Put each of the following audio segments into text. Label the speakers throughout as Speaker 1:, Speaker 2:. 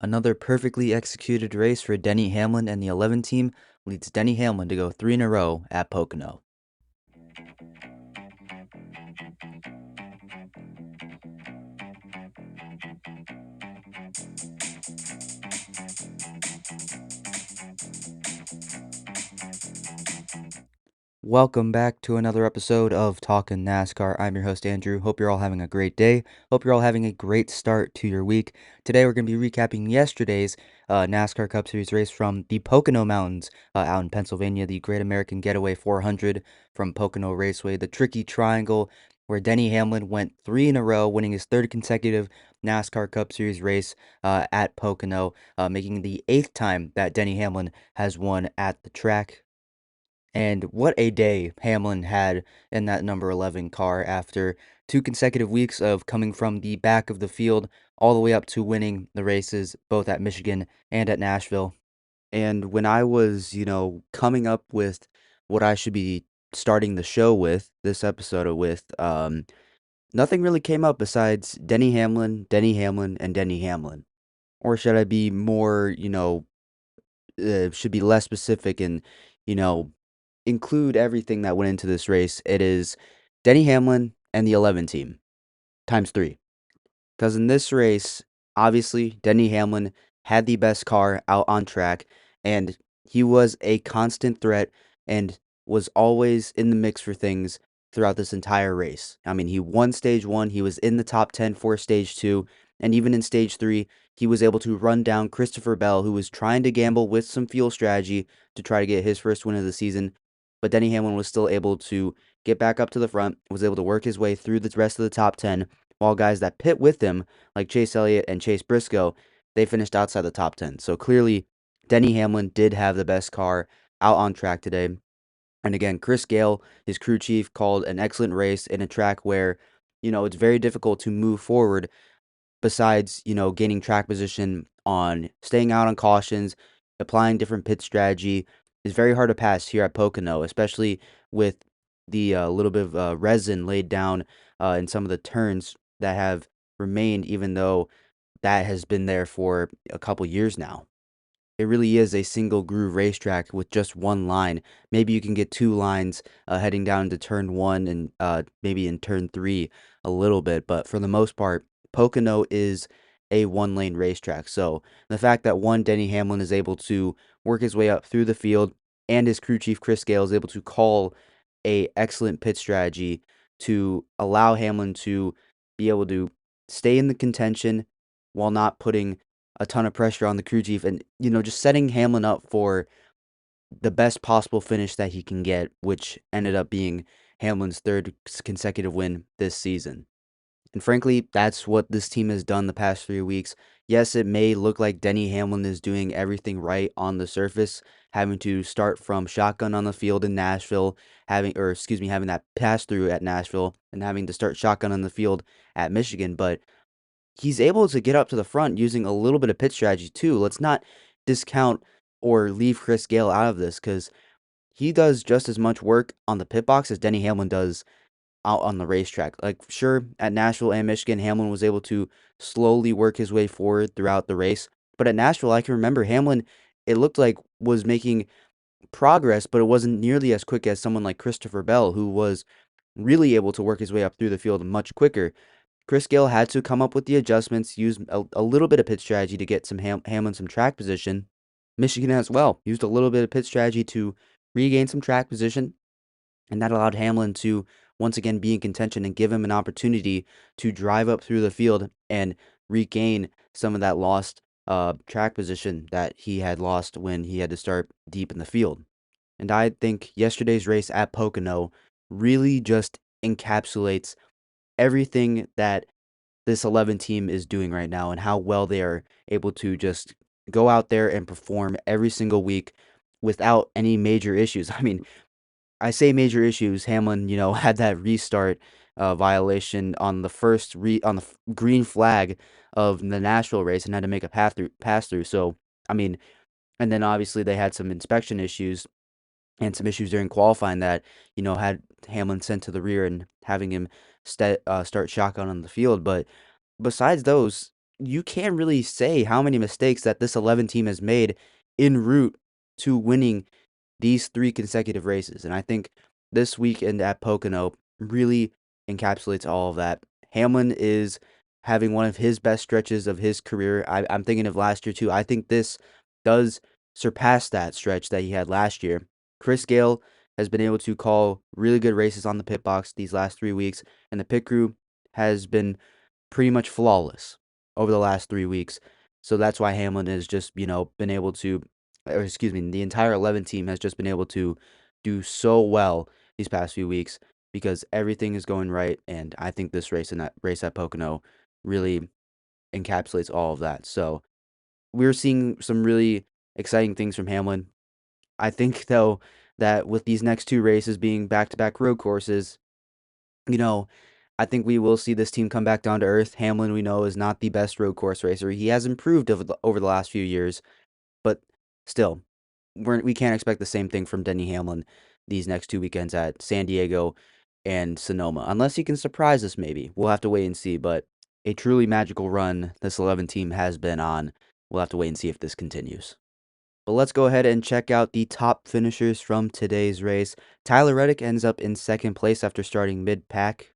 Speaker 1: Another perfectly executed race for Denny Hamlin and the 11 team leads Denny Hamlin to go 3 in a row at Pocono. Welcome back to another episode of Talkin NASCAR. I'm your host, Andrew. Hope you're all having a great day. Hope you're all having a great start to your week. Today, we're going to be recapping yesterday's NASCAR Cup Series race from the Pocono Mountains out in Pennsylvania, the Great American Getaway 400 from Pocono Raceway, the Tricky Triangle, where Denny Hamlin went 3 in a row, winning his third consecutive NASCAR Cup Series race at Pocono, making the 8th time that Denny Hamlin has won at the track. And what a day Hamlin had in that number 11 car after 2 consecutive weeks of coming from the back of the field all the way up to winning the races both at Michigan and at Nashville. And when I was, coming up with what I should be starting the show with, this episode with, nothing really came up besides Denny Hamlin, Denny Hamlin, and Denny Hamlin. Or should I be more, should be less specific and, you know, include everything that went into this race. It is Denny Hamlin and the 11 team times 3. Because in this race, obviously, Denny Hamlin had the best car out on track, and he was a constant threat and was always in the mix for things throughout this entire race. I mean, he won stage 1, he was in the top 10 for stage 2, and even in stage 3, he was able to run down Christopher Bell, who was trying to gamble with some fuel strategy to try to get his first win of the season. But Denny Hamlin was still able to get back up to the front, was able to work his way through the rest of the top 10, while guys that pit with him, like Chase Elliott and Chase Briscoe, they finished outside the top 10. So clearly, Denny Hamlin did have the best car out on track today. And again, Chris Gale, his crew chief, called an excellent race in a track where, it's very difficult to move forward besides, gaining track position on staying out on cautions, applying different pit strategy. Is very hard to pass here at Pocono, especially with the little bit of resin laid down in some of the turns that have remained, even though that has been there for a couple years now. It really is a single groove racetrack with just one line. Maybe you can get 2 lines heading down into turn 1 and maybe in turn 3 a little bit, but for the most part, Pocono is a one-lane racetrack. So the fact that Denny Hamlin is able to work his way up through the field and his crew chief Chris Gale is able to call a excellent pit strategy to allow Hamlin to be able to stay in the contention while not putting a ton of pressure on the crew chief and, just setting Hamlin up for the best possible finish that he can get, which ended up being Hamlin's third consecutive win this season. And frankly, that's what this team has done the past 3 weeks. Yes, it may look like Denny Hamlin is doing everything right on the surface, having to start from shotgun on the field in Nashville, having that pass through at Nashville and having to start shotgun on the field at Michigan, but he's able to get up to the front using a little bit of pit strategy too. Let's not discount or leave Chris Gale out of this because he does just as much work on the pit box as Denny Hamlin does out on the racetrack. Like, sure, at Nashville and Michigan, Hamlin was able to slowly work his way forward throughout the race. But at Nashville, I can remember Hamlin, it looked like was making progress, but it wasn't nearly as quick as someone like Christopher Bell, who was really able to work his way up through the field much quicker. Chris Gale had to come up with the adjustments, use a little bit of pit strategy to get some Hamlin some track position. Michigan as well used a little bit of pit strategy to regain some track position, and that allowed Hamlin to once again be in contention and give him an opportunity to drive up through the field and regain some of that lost track position that he had lost when he had to start deep in the field. And I think yesterday's race at Pocono really just encapsulates everything that this 11 team is doing right now and how well they are able to just go out there and perform every single week without any major issues. I mean, I say major issues. Hamlin, had that restart violation on the on the green flag of the Nashville race and had to make a pass through. So, I mean, and then obviously they had some inspection issues and some issues during qualifying that, had Hamlin sent to the rear and having him start shotgun on the field. But besides those, you can't really say how many mistakes that this 11 team has made en route to winning these 3 consecutive races. And I think this weekend at Pocono really encapsulates all of that. Hamlin is having one of his best stretches of his career. I'm thinking of last year too. I think this does surpass that stretch that he had last year. Chris Gale has been able to call really good races on the pit box these last 3 weeks, and the pit crew has been pretty much flawless over the last 3 weeks. So that's why Hamlin has just, been able to, or excuse me, the entire 11 team has just been able to do so well these past few weeks because everything is going right. And I think this race and that race at Pocono really encapsulates all of that. So we're seeing some really exciting things from Hamlin. I think, though, that with these next 2 races being back to back road courses, you know, I think we will see this team come back down to earth. Hamlin, we know, is not the best road course racer. He has improved over the last few years, but still, we can't expect the same thing from Denny Hamlin these next 2 weekends at San Diego and Sonoma, unless he can surprise us. Maybe we'll have to wait and see. But a truly magical run this 11 team has been on. We'll have to wait and see if this continues. But let's go ahead and check out the top finishers from today's race. Tyler Reddick ends up in second place after starting mid-pack.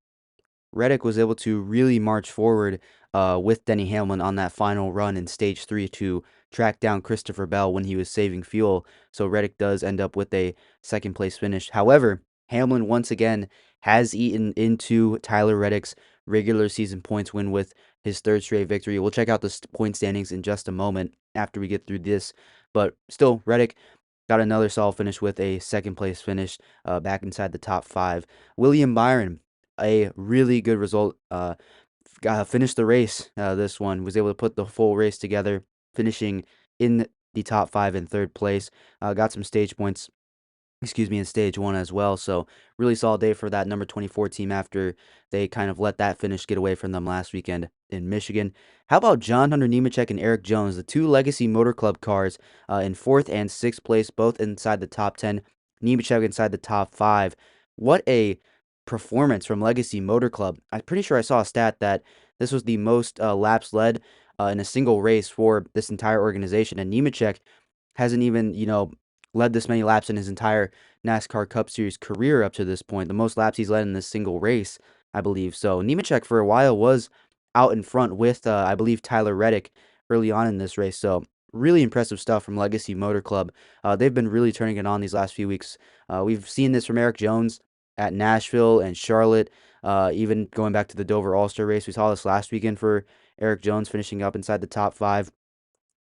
Speaker 1: Reddick was able to really march forward with Denny Hamlin on that final run in stage 3 to track down Christopher Bell when he was saving fuel. So Reddick does end up with a second place finish. However, Hamlin once again has eaten into Tyler Reddick's regular season points win with his third straight victory. We'll check out the point standings in just a moment after we get through this. But still, Reddick got another solid finish with a second place finish back inside the top 5. William Byron, a really good result. Finished the race. This one was able to put the full race together, finishing in the top 5 in third place. Got some stage points, in stage 1 as well. So really solid day for that number 24 team after they kind of let that finish get away from them last weekend in Michigan. How about John Hunter Nemechek and Eric Jones, the 2 Legacy Motor Club cars in 4th and 6th place, both inside the top 10. Nemechek inside the top 5. What a performance from Legacy Motor Club. I'm pretty sure I saw a stat that this was the most laps led in a single race for this entire organization, and Nemechek hasn't even, led this many laps in his entire NASCAR Cup Series career up to this point. The most laps he's led in this single race, I believe. So Nemechek for a while was out in front with, I believe, Tyler Reddick early on in this race. So really impressive stuff from Legacy Motor Club. They've been really turning it on these last few weeks. We've seen this from Eric Jones at Nashville and Charlotte, even going back to the Dover All-Star race. We saw this last weekend for Eric Jones finishing up inside the top 5.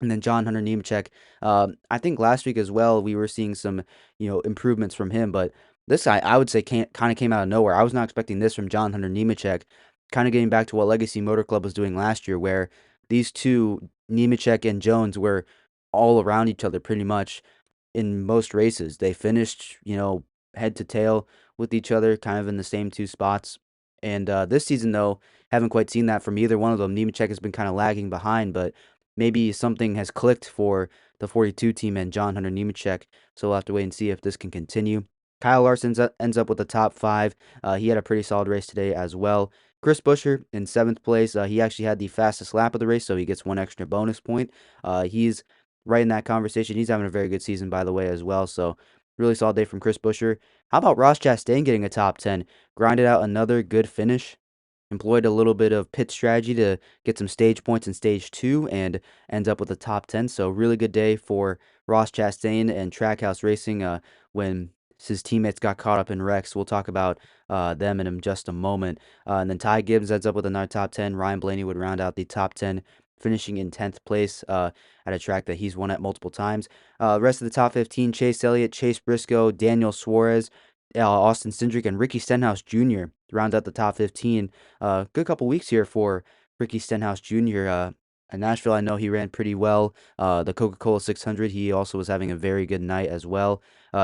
Speaker 1: And then John Hunter Nemechek, I think last week as well, we were seeing some, improvements from him. But this guy, I would say, kind of came out of nowhere. I was not expecting this from John Hunter Nemechek. Kind of getting back to what Legacy Motor Club was doing last year, where these two, Nemechek and Jones, were all around each other pretty much in most races. They finished, head to tail with each other, kind of in the same 2 spots. And this season, though, haven't quite seen that from either one of them. Nemechek has been kind of lagging behind, but maybe something has clicked for the 42 team and John Hunter Nemechek. So we'll have to wait and see if this can continue. Kyle Larson ends up with the top 5. He had a pretty solid race today as well. Chris Buescher in 7th place. He actually had the fastest lap of the race, so he gets 1 extra bonus point. He's right in that conversation. He's having a very good season, by the way, as well. So really solid day from Chris Buescher. How about Ross Chastain getting a top 10? Grinded out another good finish. Employed a little bit of pit strategy to get some stage points in stage 2 and ends up with a top 10. So really good day for Ross Chastain and Trackhouse Racing when his teammates got caught up in wrecks. We'll talk about them in just a moment. And then Ty Gibbs ends up with another top 10. Ryan Blaney would round out the top 10, finishing in 10th place at a track that he's won at multiple times. Rest of the top 15, Chase Elliott, Chase Briscoe, Daniel Suarez, Austin Cindric, and Ricky Stenhouse Jr. round out the top 15. Good couple weeks here for Ricky Stenhouse Jr. At Nashville, I know he ran pretty well. The Coca-Cola 600, he also was having a very good night as well.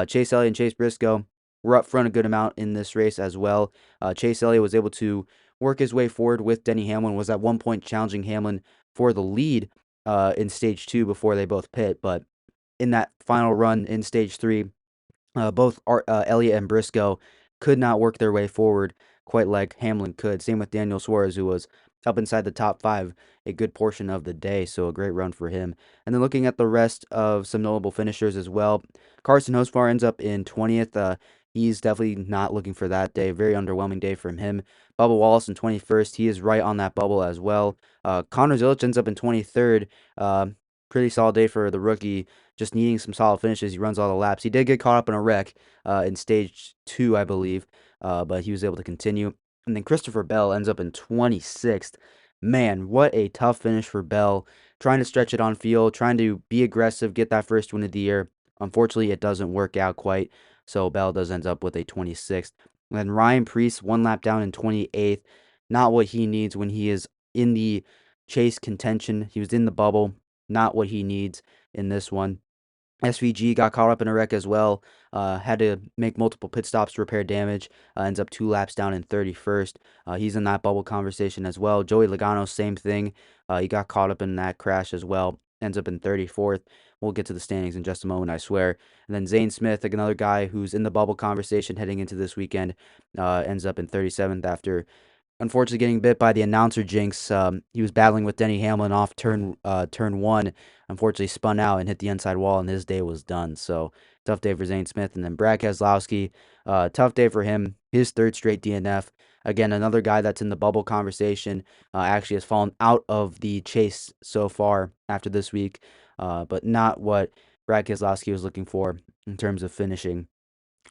Speaker 1: Chase Elliott and Chase Briscoe were up front a good amount in this race as well. Chase Elliott was able to work his way forward with Denny Hamlin, was at one point challenging Hamlin for the lead in stage 2 before they both pit. But in that final run in stage 3, both Elliott and Briscoe could not work their way forward quite like Hamlin could. Same with Daniel Suarez, who was up inside the top five a good portion of the day. So a great run for him. And then looking at the rest of some notable finishers as well, Carson Hocevar ends up in 20th. He's definitely not looking for that day. Very underwhelming day from him. Bubba Wallace in 21st. He is right on that bubble as well. Connor Zilic ends up in 23rd. Pretty solid day for the rookie. Just needing some solid finishes. He runs all the laps. He did get caught up in a wreck in stage 2, I believe, but he was able to continue. And then Christopher Bell ends up in 26th. Man, what a tough finish for Bell. Trying to stretch it on field, trying to be aggressive, get that first win of the year. Unfortunately, it doesn't work out quite. So Bell does end up with a 26th. And then Ryan Preece, one lap down in 28th. Not what he needs when he is in the chase contention. He was in the bubble. Not what he needs in this one. SVG got caught up in a wreck as well. Had to make multiple pit stops to repair damage. Ends up 2 laps down in 31st. He's in that bubble conversation as well. Joey Logano, same thing. He got caught up in that crash as well. Ends up in 34th. We'll get to the standings in just a moment, I swear. And then Zane Smith, like another guy who's in the bubble conversation heading into this weekend, ends up in 37th after unfortunately getting bit by the announcer jinx. He was battling with Denny Hamlin off turn one. Unfortunately, spun out and hit the inside wall, and his day was done. So tough day for Zane Smith. And then Brad Keselowski, tough day for him. His third straight DNF. Again, another guy that's in the bubble conversation. Actually has fallen out of the chase so far after this week, but not what Brad Keselowski was looking for in terms of finishing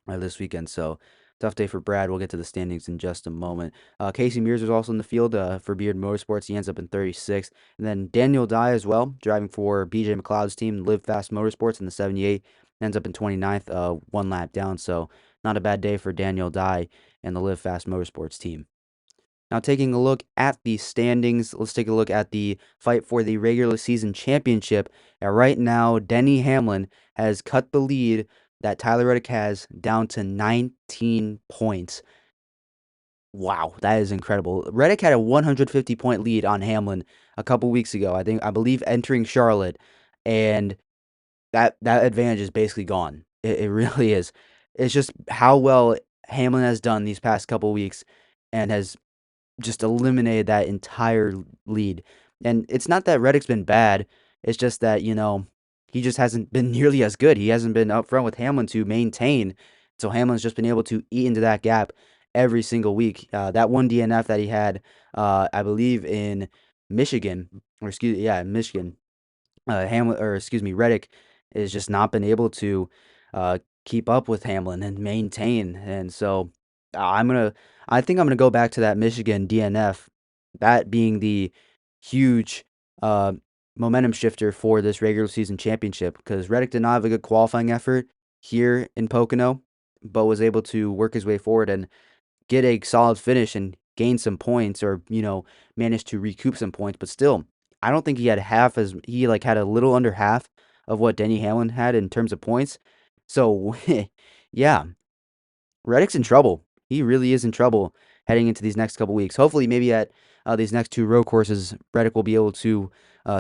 Speaker 1: this weekend. So tough day for Brad. We'll get to the standings in just a moment. Casey Mears was also in the field for Beard Motorsports. He ends up in 36th. And then Daniel Dye as well, driving for BJ McLeod's team, Live Fast Motorsports in the 78. Ends up in 29th, 1 lap down. So not a bad day for Daniel Dye and the Live Fast Motorsports team. Now, taking a look at the standings, let's take a look at the fight for the regular season championship. Right now, Denny Hamlin has cut the lead that Tyler Reddick has down to 19 points. Wow, that is incredible. Reddick had a 150-point lead on Hamlin a couple weeks ago. I believe entering Charlotte, and that advantage is basically gone. It really is. It's just how well Hamlin has done these past couple weeks, and has just eliminated that entire lead. And it's not that Reddick's been bad. It's just that, he just hasn't been nearly as good. He hasn't been up front with Hamlin to maintain. So Hamlin's just been able to eat into that gap every single week. That one DNF that he had, I believe in Michigan, Michigan. Reddick has just not been able to keep up with Hamlin and maintain. And so I think I'm gonna go back to that Michigan DNF, that being the huge uh, momentum shifter for this regular season championship, because Reddick did not have a good qualifying effort here in Pocono, but was able to work his way forward and get a solid finish and gain some points, or manage to recoup some points. But still, I don't think he had had a little under half of what Denny Hamlin had in terms of points. So yeah, Reddick's in trouble. He really is in trouble heading into these next couple weeks. Hopefully, maybe at these next two road courses, Reddick will be able to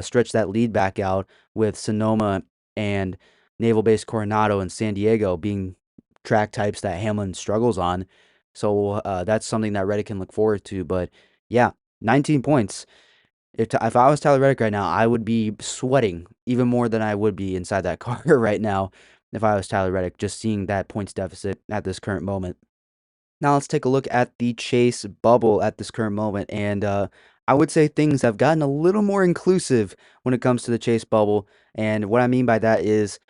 Speaker 1: stretch that lead back out, with Sonoma and Naval Base Coronado and San Diego being track types that Hamlin struggles on. So that's something that Reddick can look forward to. But yeah, 19 points. If I was Tyler Reddick right now, I would be sweating even more than I would be inside that car right now if I was Tyler Reddick, just seeing that points deficit at this current moment. Now let's take a look at the chase bubble at this current moment, and I would say things have gotten a little more inclusive when it comes to the chase bubble. And what I mean by that is,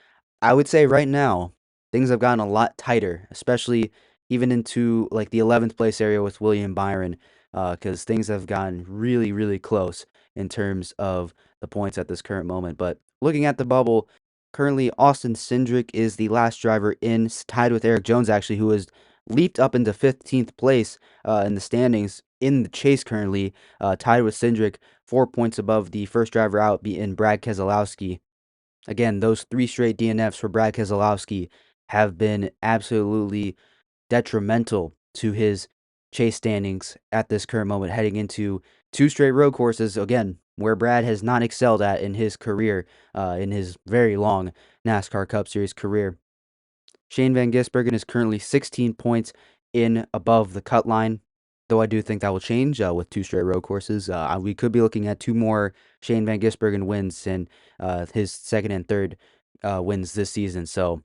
Speaker 1: I would say right now, things have gotten a lot tighter, especially even into like the 11th place area with William Byron, because things have gotten really, really close in terms of the points at this current moment. But looking at the bubble, currently Austin Cindric is the last driver in, tied with Eric Jones, actually, who has leaped up into 15th place in the standings in the chase currently, tied with Cindric, 4 points above the first driver out, in Brad Keselowski. Again, those 3 straight DNFs for Brad Keselowski have been absolutely detrimental to his chase standings at this current moment, heading into 2 straight road courses, again, where Brad has not excelled at in his career, in his very long NASCAR Cup Series career. Shane Van Gisbergen is currently 16 points in above the cut line. though I do think that will change with two straight road courses. We could be looking at two more Shane Van Gisbergen wins and his second and third wins this season. So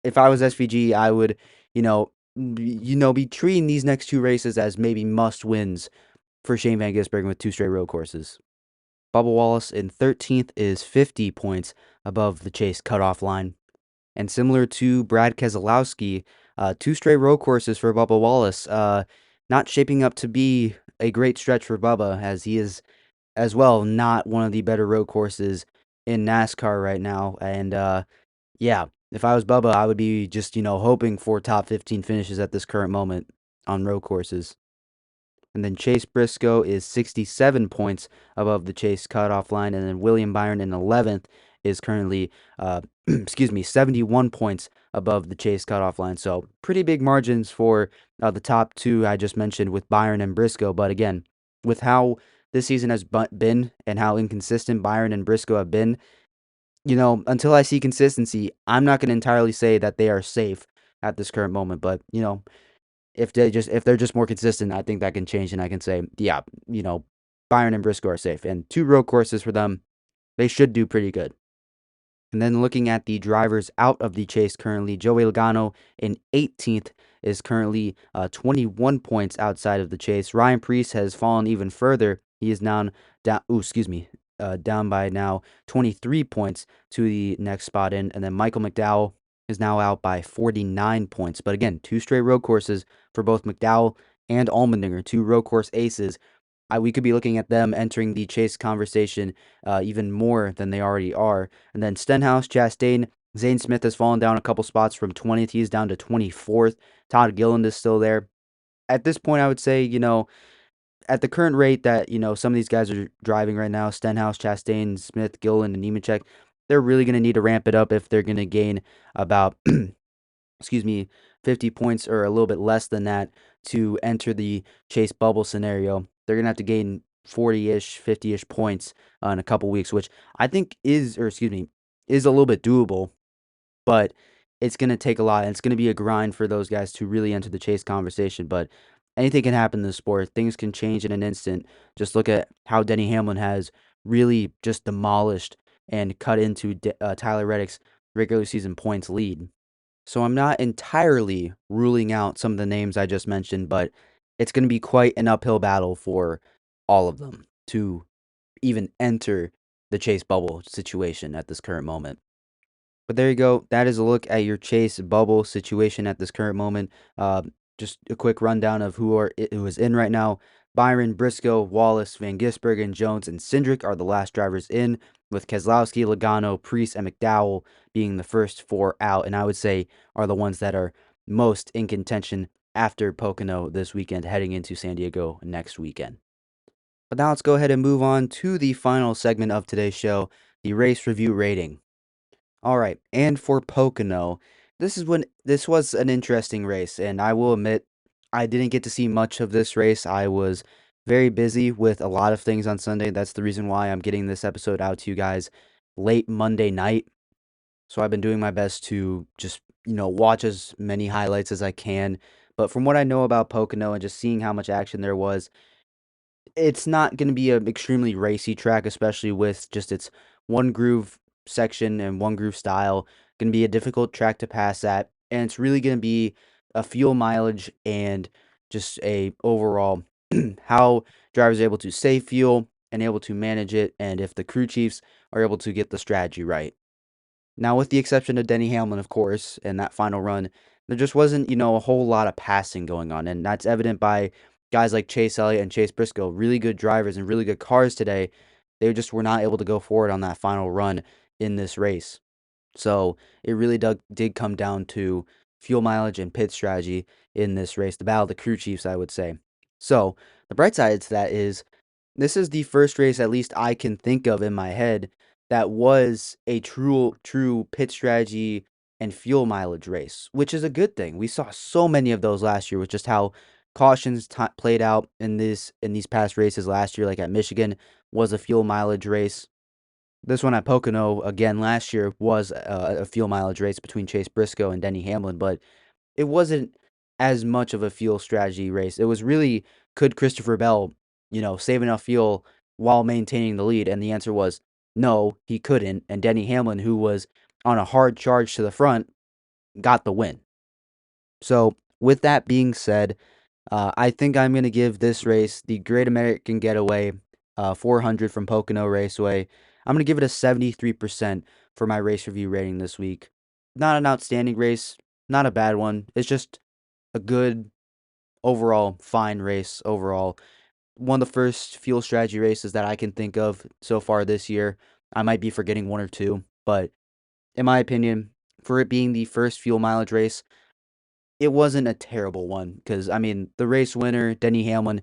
Speaker 1: if I was SVG, I would, be treating these next two races as maybe must wins for Shane Van Gisbergen with two straight road courses. Bubba Wallace in 13th is 50 points above the Chase cutoff line. And similar to Brad Keselowski, two straight road courses for Bubba Wallace, not shaping up to be a great stretch for Bubba, as he is as well not one of the better road courses in NASCAR right now. And yeah, if I was Bubba, I would be just, hoping for top 15 finishes at this current moment on road courses. And then Chase Briscoe is 67 points above the Chase cutoff line. And then William Byron in 11th is currently, 71 points above the Chase cutoff line. So pretty big margins for the top two I just mentioned with Byron and Briscoe. But again, with how this season has been and how inconsistent Byron and Briscoe have been, until I see consistency, I'm not going to entirely say that they are safe at this current moment. But, if they're just more consistent, I think that can change, and I can say, yeah, Byron and Briscoe are safe, and two road courses for them, they should do pretty good. And then looking at the drivers out of the chase currently, Joey Logano in 18th is currently 21 points outside of the chase. Ryan Preece has fallen even further. He is now down by now 23 points to the next spot in, and then Michael McDowell is now out by 49 points. But again, two straight road courses for both McDowell and Allmendinger, two road course aces. We could be looking at them entering the chase conversation even more than they already are. And then Stenhouse, Chastain, Zane Smith has fallen down a couple spots from 20th. He's down to 24th. Todd Gilliland is still there. At this point, I would say, at the current rate that, some of these guys are driving right now, Stenhouse, Chastain, Smith, Gilliland, and Nemechek, they're really going to need to ramp it up if they're going to gain about 50 points or a little bit less than that to enter the chase bubble scenario. They're going to have to gain 40-ish, 50-ish points in a couple weeks, which I think is a little bit doable, but it's going to take a lot. And it's going to be a grind for those guys to really enter the chase conversation, but anything can happen in the sport. Things can change in an instant. Just look at how Denny Hamlin has really just demolished and cut into Tyler Reddick's regular season points lead. So I'm not entirely ruling out some of the names I just mentioned, but it's going to be quite an uphill battle for all of them to even enter the chase bubble situation at this current moment. But there you go. That is a look at your chase bubble situation at this current moment. Just a quick rundown of who is in right now. Byron, Briscoe, Wallace, Van Gisbergen, Jones, and Cindric are the last drivers in, with Keselowski, Logano, Preece, and McDowell being the first four out, and I would say are the ones that are most in contention after Pocono this weekend, heading into San Diego next weekend. But now let's go ahead and move on to the final segment of today's show, the race review rating. All right, and for Pocono, this was an interesting race, and I will admit I didn't get to see much of this race. I was very busy with a lot of things on Sunday. That's the reason why I'm getting this episode out to you guys late Monday night. So I've been doing my best to just, watch as many highlights as I can. But from what I know about Pocono and just seeing how much action there was, it's not going to be an extremely racy track, especially with just its one groove section and one groove style. Going to be a difficult track to pass at, and it's really going to be a fuel mileage and just a overall how drivers are able to save fuel and able to manage it, and if the crew chiefs are able to get the strategy right. Now, with the exception of Denny Hamlin, of course, in that final run, there just wasn't, a whole lot of passing going on. And that's evident by guys like Chase Elliott and Chase Briscoe, really good drivers and really good cars today. They just were not able to go forward on that final run in this race. So it really did come down to fuel mileage and pit strategy in this race, the battle of the crew chiefs, I would say. So the bright side to that is this is the first race, at least I can think of in my head, that was a true pit strategy and fuel mileage race, which is a good thing. We saw so many of those last year with just how cautions played out in these past races last year, like at Michigan was a fuel mileage race. This one at Pocono again last year was a fuel mileage race between Chase Briscoe and Denny Hamlin, but it wasn't as much of a fuel strategy race. It was really could Christopher Bell, save enough fuel while maintaining the lead? And the answer was no, he couldn't. And Denny Hamlin, who was on a hard charge to the front, got the win. So, with that being said, I think I'm going to give this race the Great American Getaway 400 from Pocono Raceway. I'm going to give it a 73% for my race review rating this week. Not an outstanding race, not a bad one. It's just a good overall, fine race overall. One of the first fuel strategy races that I can think of so far this year. I might be forgetting one or two, but in my opinion, for it being the first fuel mileage race, it wasn't a terrible one because, the race winner, Denny Hamlin,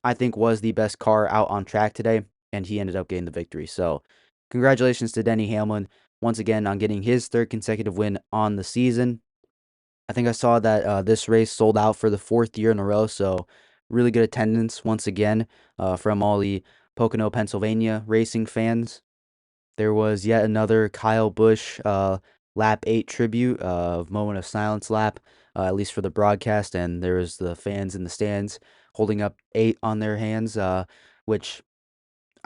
Speaker 1: I think was the best car out on track today, and he ended up getting the victory. So, congratulations to Denny Hamlin once again on getting his third consecutive win on the season. I think I saw that this race sold out for the fourth year in a row, so really good attendance once again from all the Pocono, Pennsylvania racing fans. There was yet another Kyle Busch lap 8 tribute of Moment of Silence lap, at least for the broadcast, and there was the fans in the stands holding up 8 on their hands, which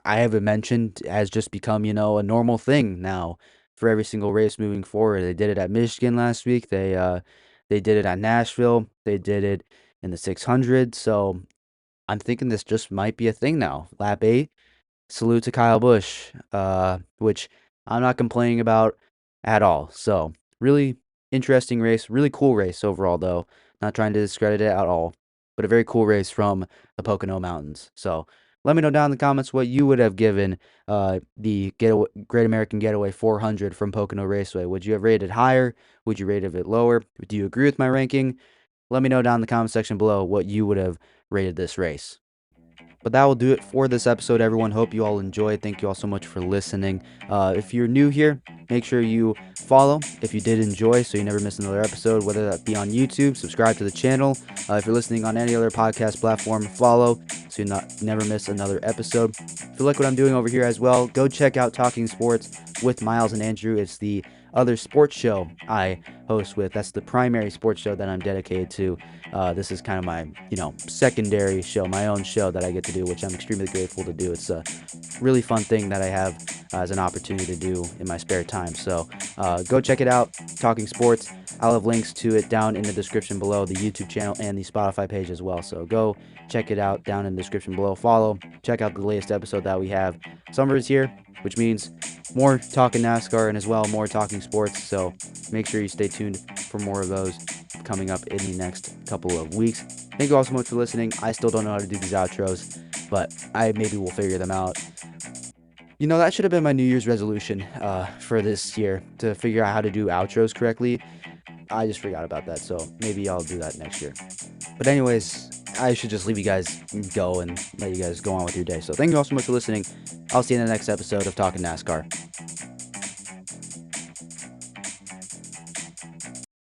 Speaker 1: I haven't mentioned has just become, a normal thing now for every single race moving forward. They did it at Michigan last week. They did it at Nashville. They did it in the 600. So I'm thinking this just might be a thing now. Lap 8, salute to Kyle Busch, which I'm not complaining about at all. So really interesting race, really cool race overall, though. Not trying to discredit it at all, but a very cool race from the Pocono Mountains. So let me know down in the comments what you would have given the Great American Getaway 400 from Pocono Raceway. Would you have rated higher? Would you rate it lower? Do you agree with my ranking? Let me know down in the comment section below what you would have rated this race. But that will do it for this episode, everyone. Hope you all enjoyed. Thank you all so much for listening. If you're new here, make sure you follow if you did enjoy so you never miss another episode, whether that be on YouTube, subscribe to the channel. If you're listening on any other podcast platform, follow so you never miss another episode. If you like what I'm doing over here as well, go check out Talking Sports with Miles and Andrew. It's the other sports show I host with. That's the primary sports show that I'm dedicated to. This is kind of my, secondary show, my own show that I get to do, which I'm extremely grateful to do. It's a really fun thing that I have as an opportunity to do in my spare time. So go check it out, Talking Sports. I'll have links to it down in the description below, the YouTube channel and the Spotify page as well. So go check it out down in the description below. Follow, check out the latest episode that we have. Summer is here, which means more Talkin NASCAR and as well more Talking Sports. So make sure you stay tuned for more of those coming up in the next couple of weeks. Thank you all so much for listening. I still don't know how to do these outros, but maybe we'll figure them out. That should have been my New Year's resolution for this year, to figure out how to do outros correctly. I just forgot about that, so maybe I'll do that next year. But anyways, I should just leave you guys go and let you guys go on with your day. So thank you all so much for listening. I'll see you in the next episode of Talkin NASCAR.